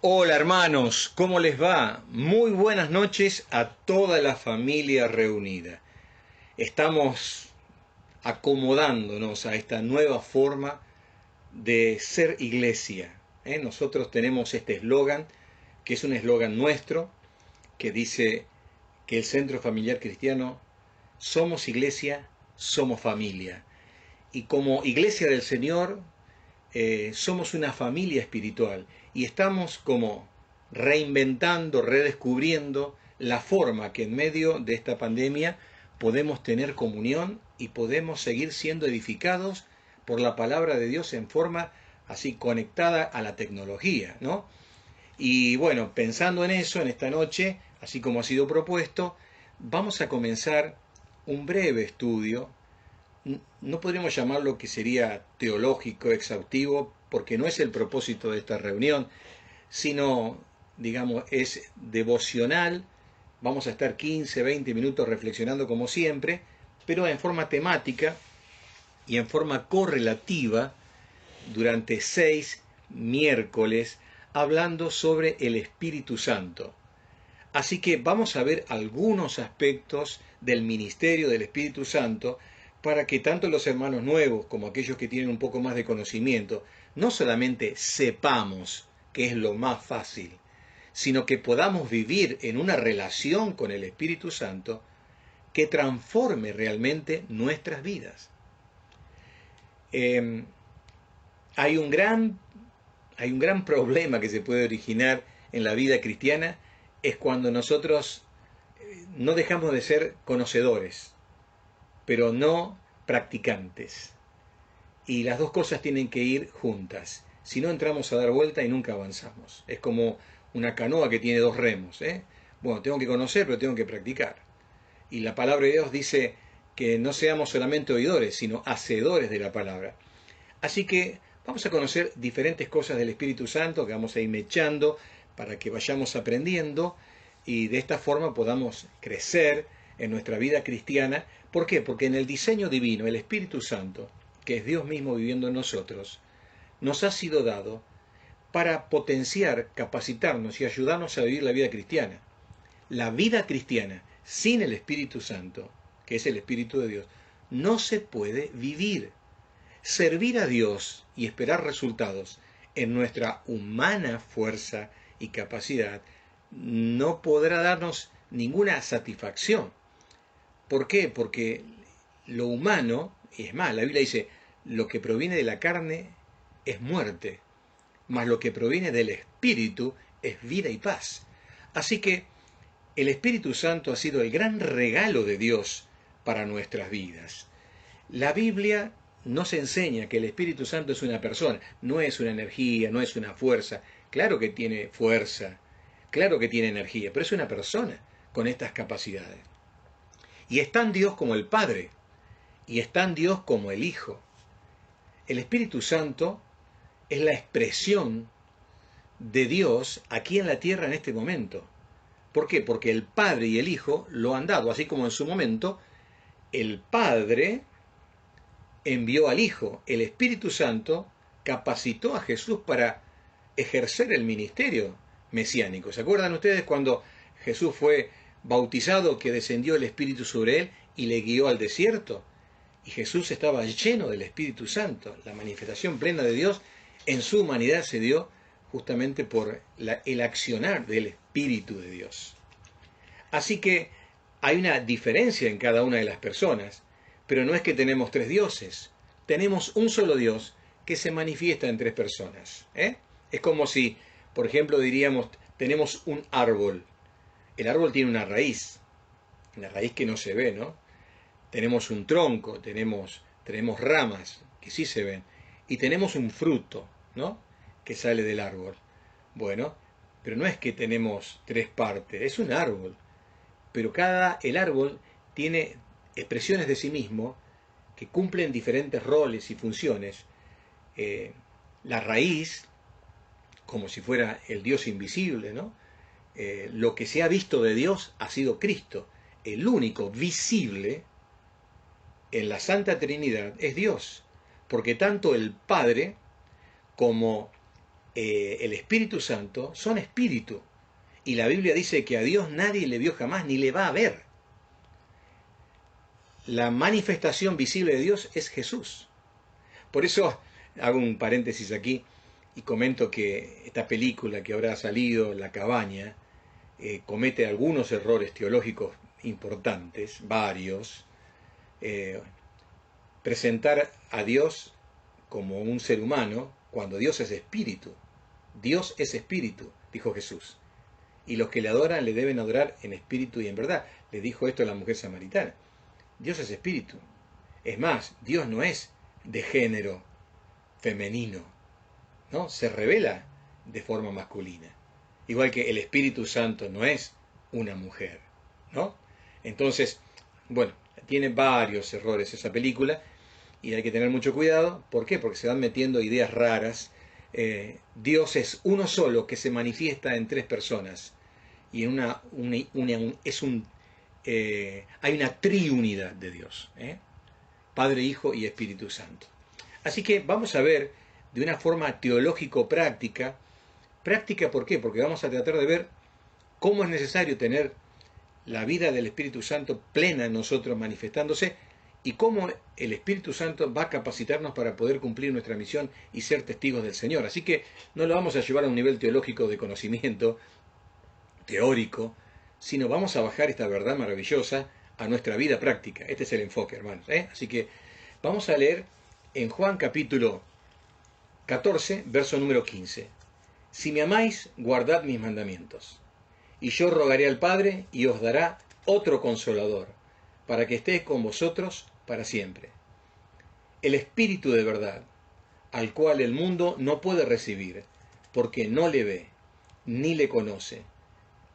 Hola hermanos, ¿cómo les va? Muy buenas noches a toda la familia reunida. Estamos acomodándonos a esta nueva forma de ser iglesia. Nosotros tenemos este eslogan, que es un eslogan nuestro, que dice que el Centro Familiar Cristiano, somos iglesia, somos familia. Y como iglesia del Señor, somos una familia espiritual y estamos como reinventando, redescubriendo la forma que en medio de esta pandemia podemos tener comunión y podemos seguir siendo edificados por la palabra de Dios en forma así conectada a la tecnología, ¿no? Y bueno, pensando en eso, en esta noche, así como ha sido propuesto, vamos a comenzar un breve estudio. No podríamos llamarlo que sería teológico, exhaustivo, porque no es el propósito de esta reunión, sino, digamos, es devocional. Vamos a estar 15, 20 minutos reflexionando como siempre, pero en forma temática y en forma correlativa durante 6 miércoles, hablando sobre el Espíritu Santo. Así que vamos a ver algunos aspectos del ministerio del Espíritu Santo para que tanto los hermanos nuevos como aquellos que tienen un poco más de conocimiento, no solamente sepamos, que es lo más fácil, sino que podamos vivir en una relación con el Espíritu Santo que transforme realmente nuestras vidas. Eh, hay un gran hay un gran problema que se puede originar en la vida cristiana, es cuando nosotros no dejamos de ser conocedores, pero no practicantes. Y las dos cosas tienen que ir juntas. Si no, entramos a dar vuelta y nunca avanzamos. Es como una canoa que tiene dos remos. Bueno, tengo que conocer, pero tengo que practicar. Y la palabra de Dios dice que no seamos solamente oidores, sino hacedores de la palabra. Así que vamos a conocer diferentes cosas del Espíritu Santo que vamos a ir mechando para que vayamos aprendiendo y de esta forma podamos crecer en nuestra vida cristiana. ¿Por qué? Porque en el diseño divino, el Espíritu Santo, que es Dios mismo viviendo en nosotros, nos ha sido dado para potenciar, capacitarnos y ayudarnos a vivir la vida cristiana. La vida cristiana sin el Espíritu Santo, que es el Espíritu de Dios, no se puede vivir. Servir a Dios y esperar resultados en nuestra humana fuerza y capacidad no podrá darnos ninguna satisfacción. ¿Por qué? Porque lo humano, es más, la Biblia dice, lo que proviene de la carne es muerte, mas lo que proviene del Espíritu es vida y paz. Así que el Espíritu Santo ha sido el gran regalo de Dios para nuestras vidas. La Biblia nos enseña que el Espíritu Santo es una persona, no es una energía, no es una fuerza. Claro que tiene fuerza, claro que tiene energía, pero es una persona con estas capacidades. Y es tan Dios como el Padre, y es tan Dios como el Hijo. El Espíritu Santo es la expresión de Dios aquí en la tierra en este momento. ¿Por qué? Porque el Padre y el Hijo lo han dado, así como en su momento el Padre envió al Hijo. El Espíritu Santo capacitó a Jesús para ejercer el ministerio mesiánico. ¿Se acuerdan ustedes cuando Jesús fue bautizado, que descendió el Espíritu sobre él y le guió al desierto? Y Jesús estaba lleno del Espíritu Santo. La manifestación plena de Dios en su humanidad se dio justamente por el accionar del Espíritu de Dios. Así que hay una diferencia en cada una de las personas, pero no es que tenemos tres dioses, tenemos un solo Dios que se manifiesta en tres personas. Es como si, por ejemplo, diríamos, tenemos un árbol. El árbol tiene una raíz que no se ve, ¿no? Tenemos un tronco, tenemos ramas que sí se ven, y tenemos un fruto, ¿no? Que sale del árbol. Bueno, pero no es que tenemos tres partes, es un árbol, pero el árbol tiene expresiones de sí mismo que cumplen diferentes roles y funciones. Eh, la raíz, como si fuera el Dios invisible, ¿no? Lo que se ha visto de Dios ha sido Cristo. El único visible en la Santa Trinidad es Dios, porque tanto el Padre como el Espíritu Santo son espíritu. Y la Biblia dice que a Dios nadie le vio jamás ni le va a ver. La manifestación visible de Dios es Jesús. Por eso hago un paréntesis aquí y comento que esta película que ahora ha salido, La Cabaña, comete algunos errores teológicos importantes, varios. Presentar a Dios como un ser humano cuando Dios es espíritu. Dios es espíritu, dijo Jesús. Y los que le adoran le deben adorar en espíritu y en verdad. Le dijo esto a la mujer samaritana. Dios es espíritu. Es más, Dios no es de género femenino, ¿no? Se revela de forma masculina. Igual que el Espíritu Santo no es una mujer, ¿no? Entonces, bueno, tiene varios errores esa película y hay que tener mucho cuidado. ¿Por qué? Porque se van metiendo ideas raras. Dios es uno solo que se manifiesta en tres personas y en hay una triunidad de Dios, Padre, Hijo y Espíritu Santo. Así que vamos a ver de una forma teológico-práctica. ¿Práctica por qué? Porque vamos a tratar de ver cómo es necesario tener la vida del Espíritu Santo plena en nosotros manifestándose y cómo el Espíritu Santo va a capacitarnos para poder cumplir nuestra misión y ser testigos del Señor. Así que no lo vamos a llevar a un nivel teológico de conocimiento teórico, sino vamos a bajar esta verdad maravillosa a nuestra vida práctica. Este es el enfoque, hermanos. Así que vamos a leer en Juan capítulo 14, verso número 15. Si me amáis, guardad mis mandamientos. Y yo rogaré al Padre y os dará otro consolador, para que esté con vosotros para siempre. El Espíritu de verdad, al cual el mundo no puede recibir, porque no le ve, ni le conoce,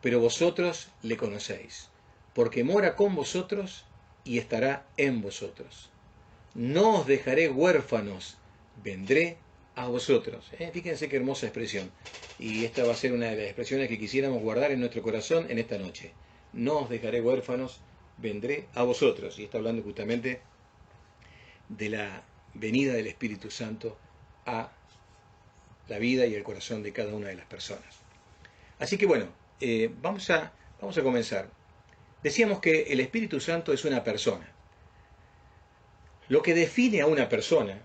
pero vosotros le conocéis, porque mora con vosotros y estará en vosotros. No os dejaré huérfanos, vendré a vosotros. Fíjense qué hermosa expresión. Y esta va a ser una de las expresiones que quisiéramos guardar en nuestro corazón en esta noche. No os dejaré huérfanos, vendré a vosotros. Y está hablando justamente de la venida del Espíritu Santo a la vida y el corazón de cada una de las personas. Así que bueno, vamos a comenzar. Decíamos que el Espíritu Santo es una persona. Lo que define a una persona,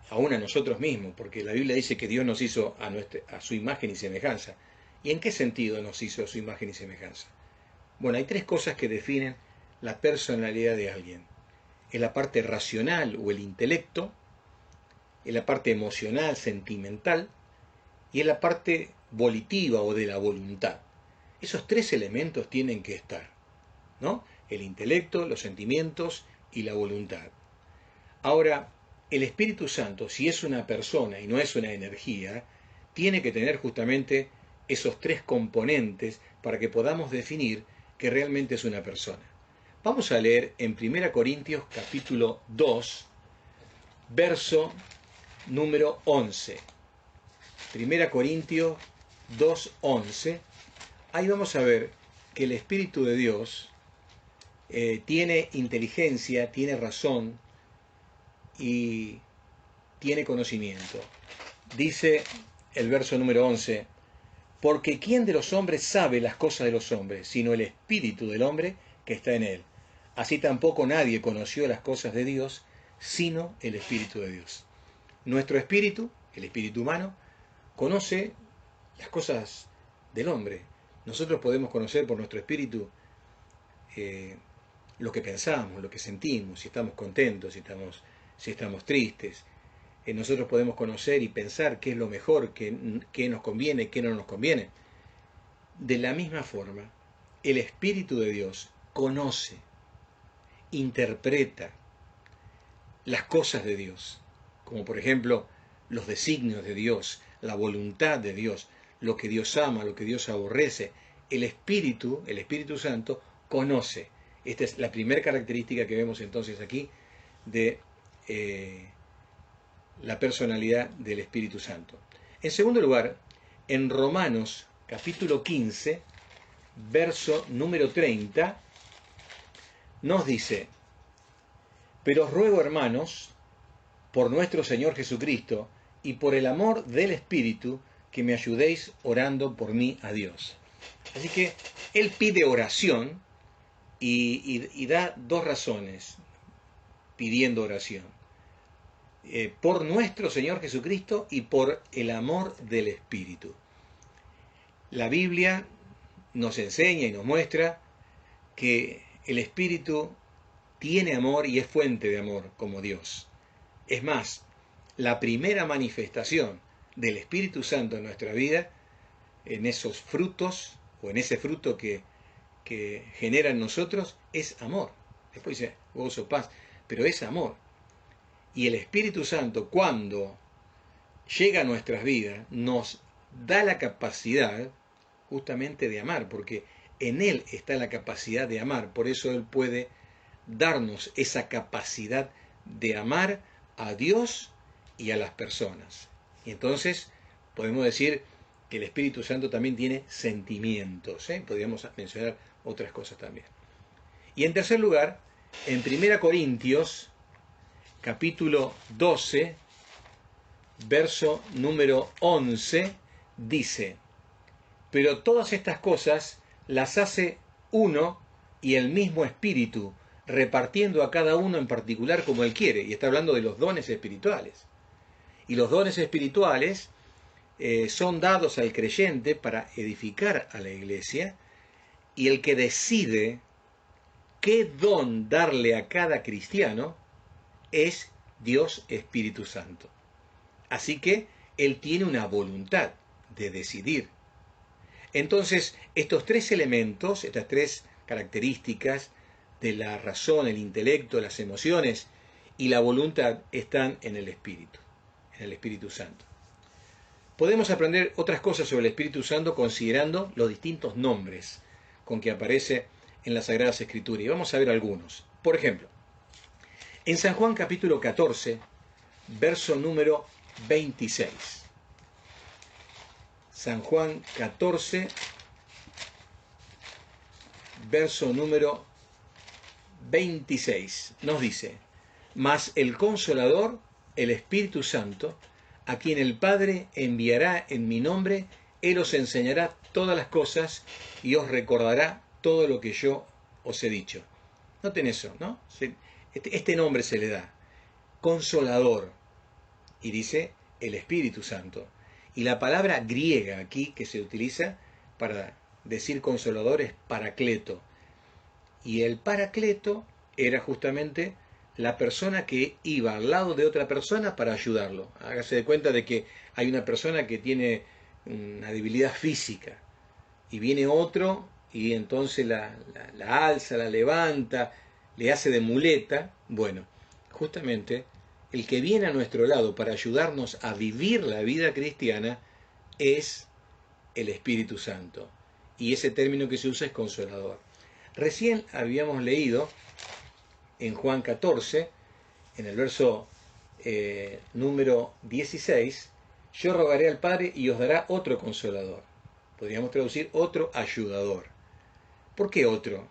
aún a nosotros mismos, porque la Biblia dice que Dios nos hizo a su imagen y semejanza. ¿Y en qué sentido nos hizo a su imagen y semejanza? Bueno, hay tres cosas que definen la personalidad de alguien. Es la parte racional o el intelecto, es la parte emocional, sentimental, y es la parte volitiva o de la voluntad. Esos tres elementos tienen que estar, ¿no? El intelecto, los sentimientos y la voluntad. Ahora, el Espíritu Santo, si es una persona y no es una energía, tiene que tener justamente esos tres componentes para que podamos definir que realmente es una persona. Vamos a leer en 1 Corintios capítulo 2, verso número 11. 1 Corintios 2:11. Ahí vamos a ver que el Espíritu de Dios tiene inteligencia, tiene razón y tiene conocimiento. Dice el verso número 11, porque ¿quién de los hombres sabe las cosas de los hombres, sino el Espíritu del hombre que está en él? Así tampoco nadie conoció las cosas de Dios, sino el Espíritu de Dios. Nuestro espíritu, el espíritu humano, conoce las cosas del hombre. Nosotros podemos conocer por nuestro espíritu lo que pensamos, lo que sentimos, si estamos contentos, si estamos tristes. Nosotros podemos conocer y pensar qué es lo mejor, qué nos conviene, qué no nos conviene. De la misma forma, el Espíritu de Dios conoce, interpreta las cosas de Dios, como por ejemplo los designios de Dios, la voluntad de Dios, lo que Dios ama, lo que Dios aborrece. El Espíritu Santo, conoce. Esta es la primera característica que vemos entonces aquí de la personalidad del Espíritu Santo. En segundo lugar, en Romanos capítulo 15, verso número 30, nos dice, pero os ruego, hermanos, por nuestro Señor Jesucristo y por el amor del Espíritu, que me ayudéis orando por mí a Dios. Así que él pide oración y da dos razones pidiendo oración. Por nuestro Señor Jesucristo y por el amor del Espíritu. La Biblia nos enseña y nos muestra que el Espíritu tiene amor y es fuente de amor como Dios. Es más, la primera manifestación del Espíritu Santo en nuestra vida, en esos frutos o en ese fruto que genera en nosotros, es amor. Después dice gozo, paz, pero es amor. Y el Espíritu Santo, cuando llega a nuestras vidas, nos da la capacidad justamente de amar, porque en Él está la capacidad de amar. Por eso Él puede darnos esa capacidad de amar a Dios y a las personas. Y entonces podemos decir que el Espíritu Santo también tiene sentimientos. Podríamos mencionar otras cosas también. Y en tercer lugar, en 1 Corintios, capítulo 12, verso número 11, dice: pero todas estas cosas las hace uno y el mismo Espíritu, repartiendo a cada uno en particular como Él quiere. Y está hablando de los dones espirituales. Y los dones espirituales son dados al creyente para edificar a la iglesia, y el que decide qué don darle a cada cristiano es Dios Espíritu Santo. Así que Él tiene una voluntad de decidir. Entonces, estos tres elementos, estas tres características de la razón, el intelecto, las emociones y la voluntad están en el Espíritu Santo. Podemos aprender otras cosas sobre el Espíritu Santo considerando los distintos nombres con que aparece en las Sagradas Escrituras. Y vamos a ver algunos. Por ejemplo, en San Juan capítulo 14, verso número 26. San Juan 14, verso número 26, nos dice: mas el Consolador, el Espíritu Santo, a quien el Padre enviará en mi nombre, Él os enseñará todas las cosas y os recordará todo lo que yo os he dicho. Noten eso, ¿no? Este nombre se le da, Consolador, y dice el Espíritu Santo. Y la palabra griega aquí que se utiliza para decir consolador es paracleto. Y el paracleto era justamente la persona que iba al lado de otra persona para ayudarlo. Hágase de cuenta de que hay una persona que tiene una debilidad física y viene otro y entonces la alza, la levanta, le hace de muleta. Bueno, justamente el que viene a nuestro lado para ayudarnos a vivir la vida cristiana es el Espíritu Santo. Y ese término que se usa es consolador. Recién habíamos leído en Juan 14, en el verso número 16, yo rogaré al Padre y os dará otro consolador. Podríamos traducir otro ayudador. ¿Por qué otro?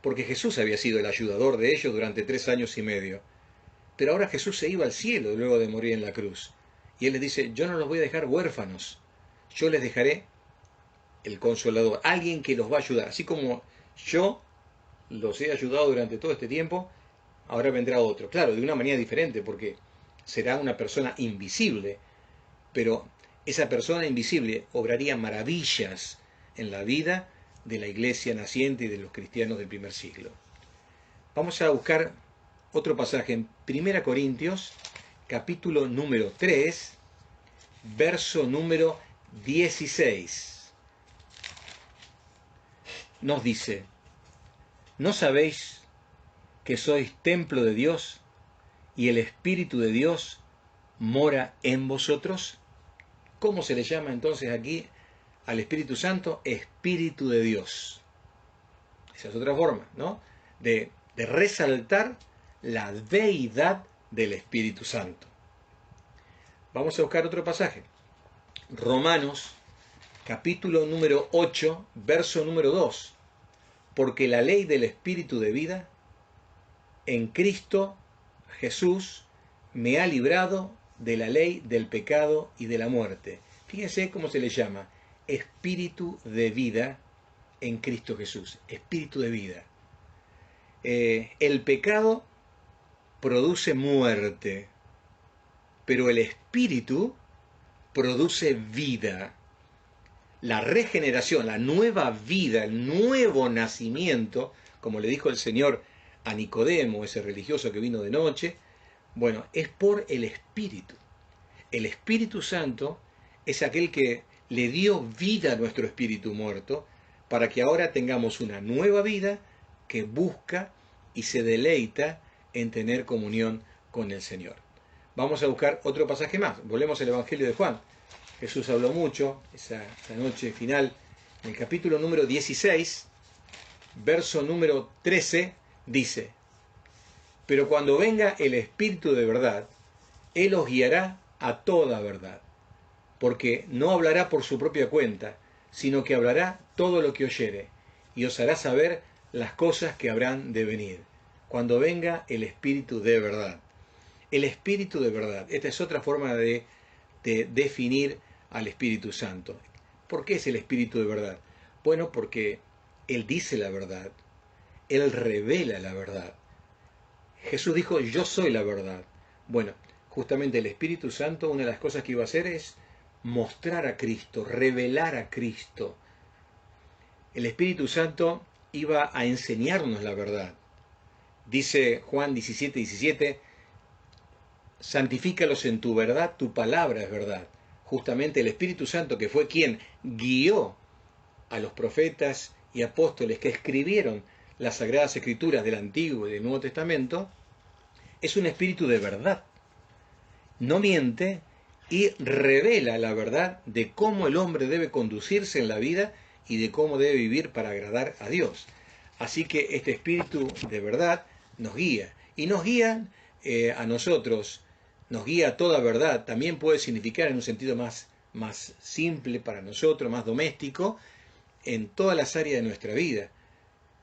Porque Jesús había sido el ayudador de ellos durante 3 años y medio. Pero ahora Jesús se iba al cielo luego de morir en la cruz. Y Él les dice: yo no los voy a dejar huérfanos. Yo les dejaré el Consolador, alguien que los va a ayudar. Así como yo los he ayudado durante todo este tiempo, ahora vendrá otro. Claro, de una manera diferente, porque será una persona invisible. Pero esa persona invisible obraría maravillas en la vida de la iglesia naciente y de los cristianos del primer siglo. Vamos a buscar otro pasaje en 1 Corintios, capítulo número 3, verso número 16. Nos dice: ¿no sabéis que sois templo de Dios y el Espíritu de Dios mora en vosotros? ¿Cómo se le llama entonces aquí al Espíritu Santo? Espíritu de Dios. Esa es otra forma, ¿no? De resaltar la deidad del Espíritu Santo. Vamos a buscar otro pasaje. Romanos, capítulo número 8, verso número 2. Porque la ley del Espíritu de vida en Cristo Jesús me ha librado de la ley del pecado y de la muerte. Fíjense cómo se le llama. Espíritu de vida en Cristo Jesús. Espíritu de vida. El pecado produce muerte, pero el espíritu produce vida. La regeneración, la nueva vida, el nuevo nacimiento, como le dijo el Señor a Nicodemo, ese religioso que vino de noche, bueno, es por el Espíritu. El Espíritu Santo es aquel que le dio vida a nuestro espíritu muerto para que ahora tengamos una nueva vida que busca y se deleita en tener comunión con el Señor. Vamos a buscar otro pasaje más. Volvemos al Evangelio de Juan. Jesús habló mucho esa noche final. En el capítulo número 16, verso número 13, dice: pero cuando venga el Espíritu de verdad, Él os guiará a toda verdad, porque no hablará por su propia cuenta, sino que hablará todo lo que oyere, y os hará saber las cosas que habrán de venir, cuando venga el Espíritu de verdad. El Espíritu de verdad. Esta es otra forma de definir al Espíritu Santo. ¿Por qué es el Espíritu de verdad? Bueno, porque Él dice la verdad, Él revela la verdad. Jesús dijo: yo soy la verdad. Bueno, justamente el Espíritu Santo, una de las cosas que iba a hacer es mostrar a Cristo, revelar a Cristo. El Espíritu Santo iba a enseñarnos la verdad. Dice Juan 17:17, santifícalos en tu verdad, tu palabra es verdad. Justamente el Espíritu Santo, que fue quien guió a los profetas y apóstoles que escribieron las Sagradas Escrituras del Antiguo y del Nuevo Testamento, es un espíritu de verdad. No miente y revela la verdad de cómo el hombre debe conducirse en la vida y de cómo debe vivir para agradar a Dios. Así que este espíritu de verdad nos guía. Y nos guía a nosotros, nos guía a toda verdad. También puede significar en un sentido más simple para nosotros, más doméstico, en todas las áreas de nuestra vida.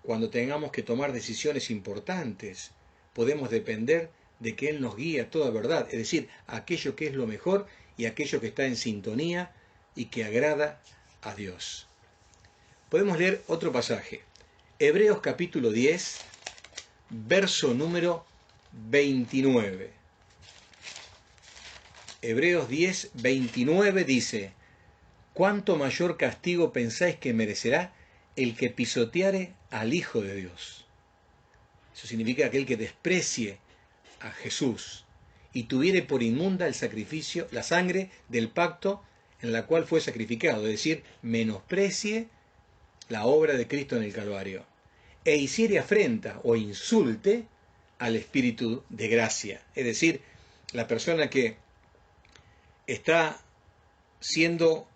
Cuando tengamos que tomar decisiones importantes, podemos depender de que Él nos guíe a toda verdad, es decir, a aquello que es lo mejor y aquello que está en sintonía y que agrada a Dios. Podemos leer otro pasaje. Hebreos capítulo 10, verso número 29. Hebreos 10, 29 dice: ¿cuánto mayor castigo pensáis que merecerá el que pisoteare al Hijo de Dios? Eso significa aquel que desprecie a Jesús y tuviere por inmunda el sacrificio, la sangre del pacto en la cual fue sacrificado, es decir, menosprecie la obra de Cristo en el Calvario, e hiciere afrenta o insulte al Espíritu de gracia, es decir, la persona que está siendo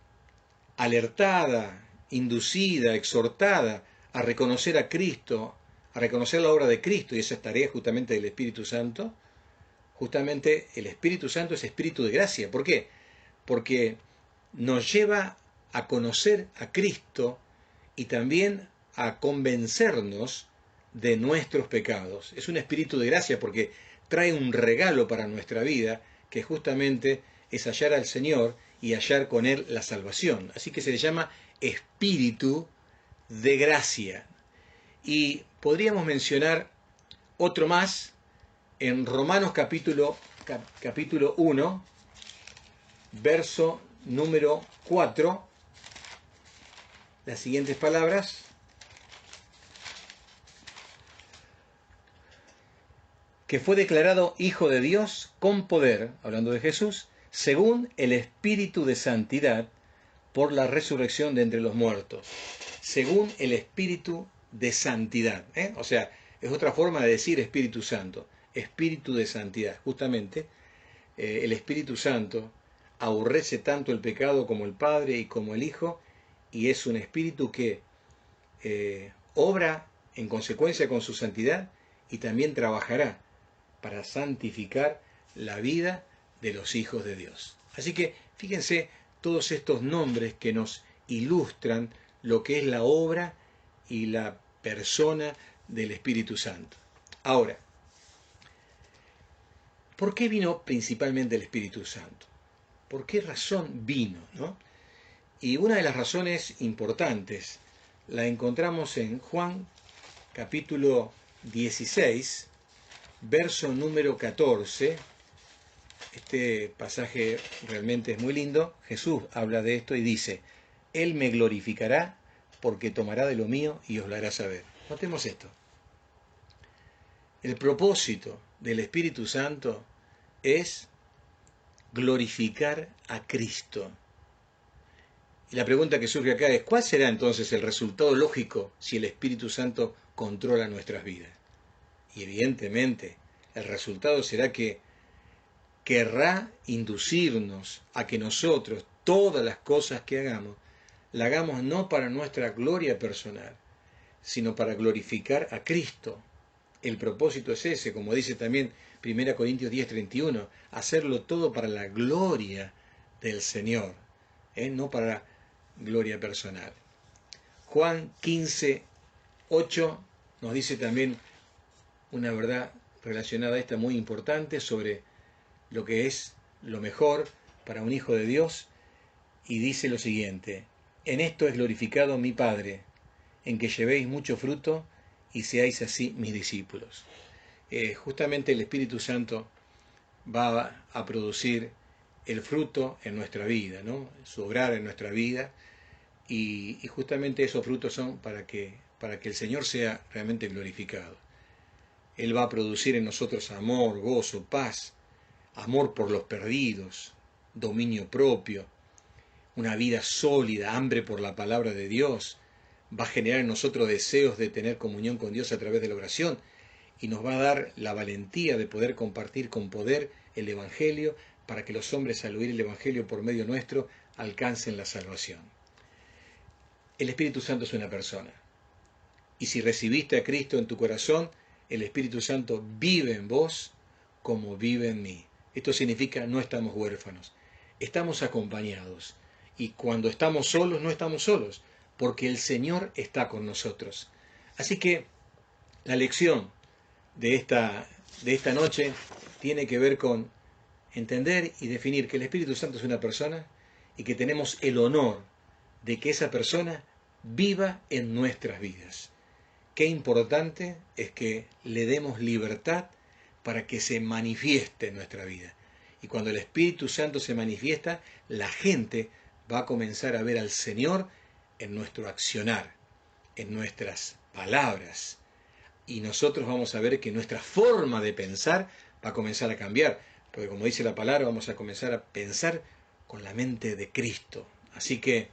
alertada, inducida, exhortada a reconocer a Cristo, a reconocer la obra de Cristo, y esa es tarea justamente del Espíritu Santo. Justamente el Espíritu Santo es espíritu de gracia. ¿Por qué? Porque nos lleva a conocer a Cristo y también a convencernos de nuestros pecados. Es un espíritu de gracia porque trae un regalo para nuestra vida, que justamente es hallar al Señor y hallar con Él la salvación. Así que se le llama espíritu de gracia. Y podríamos mencionar otro más en Romanos capítulo 1, verso número 4, las siguientes palabras: que fue declarado Hijo de Dios con poder, hablando de Jesús, según el Espíritu de Santidad, por la resurrección de entre los muertos. Según el Espíritu de Santidad. O sea, es otra forma de decir Espíritu Santo. Espíritu de Santidad. Justamente, el Espíritu Santo aborrece tanto el pecado como el Padre y como el Hijo, y es un Espíritu que obra en consecuencia con su santidad y también trabajará para santificar la vida de los hijos de Dios. Así que fíjense todos estos nombres que nos ilustran lo que es la obra y la persona del Espíritu Santo. Ahora, ¿por qué vino principalmente el Espíritu Santo? ¿Por qué razón vino? ¿No? Y una de las razones importantes la encontramos en Juan capítulo 16, verso número 14. Este pasaje realmente es muy lindo. Jesús habla de esto y dice: Él me glorificará porque tomará de lo mío y os lo hará saber. Notemos esto. El propósito del Espíritu Santo es glorificar a Cristo. Y la pregunta que surge acá es: ¿cuál será entonces el resultado lógico si el Espíritu Santo controla nuestras vidas? Y evidentemente el resultado será que querrá inducirnos a que nosotros todas las cosas que hagamos, la hagamos no para nuestra gloria personal, sino para glorificar a Cristo. El propósito es ese, como dice también 1 Corintios 10:31, hacerlo todo para la gloria del Señor, no para gloria personal. Juan 15:8 nos dice también una verdad relacionada a esta muy importante sobre lo que es lo mejor para un hijo de Dios, y dice lo siguiente: en esto es glorificado mi Padre, en que llevéis mucho fruto y seáis así mis discípulos. Justamente el Espíritu Santo va a producir el fruto en nuestra vida, ¿no? Su obrar en nuestra vida, y justamente esos frutos son para que el Señor sea realmente glorificado. Él va a producir en nosotros amor, gozo, paz, amor por los perdidos, dominio propio, una vida sólida, hambre por la palabra de Dios. Va a generar en nosotros deseos de tener comunión con Dios a través de la oración, y nos va a dar la valentía de poder compartir con poder el Evangelio, para que los hombres, al oír el Evangelio por medio nuestro, alcancen la salvación. El Espíritu Santo es una persona, y si recibiste a Cristo en tu corazón, el Espíritu Santo vive en vos como vive en mí. Esto significa: no estamos huérfanos, estamos acompañados, y cuando estamos solos, no estamos solos, porque el Señor está con nosotros. Así que la lección de esta noche tiene que ver con entender y definir que el Espíritu Santo es una persona, y que tenemos el honor de que esa persona viva en nuestras vidas. Qué importante es que le demos libertad para que se manifieste en nuestra vida. Y cuando el Espíritu Santo se manifiesta, la gente va a comenzar a ver al Señor en nuestro accionar, en nuestras palabras. Y nosotros vamos a ver que nuestra forma de pensar va a comenzar a cambiar. Porque, como dice la palabra, vamos a comenzar a pensar con la mente de Cristo. Así que,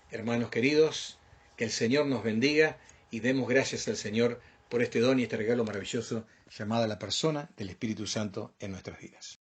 hermanos queridos, que el Señor nos bendiga, y demos gracias al Señor por este don y este regalo maravilloso llamado la persona del Espíritu Santo en nuestras vidas.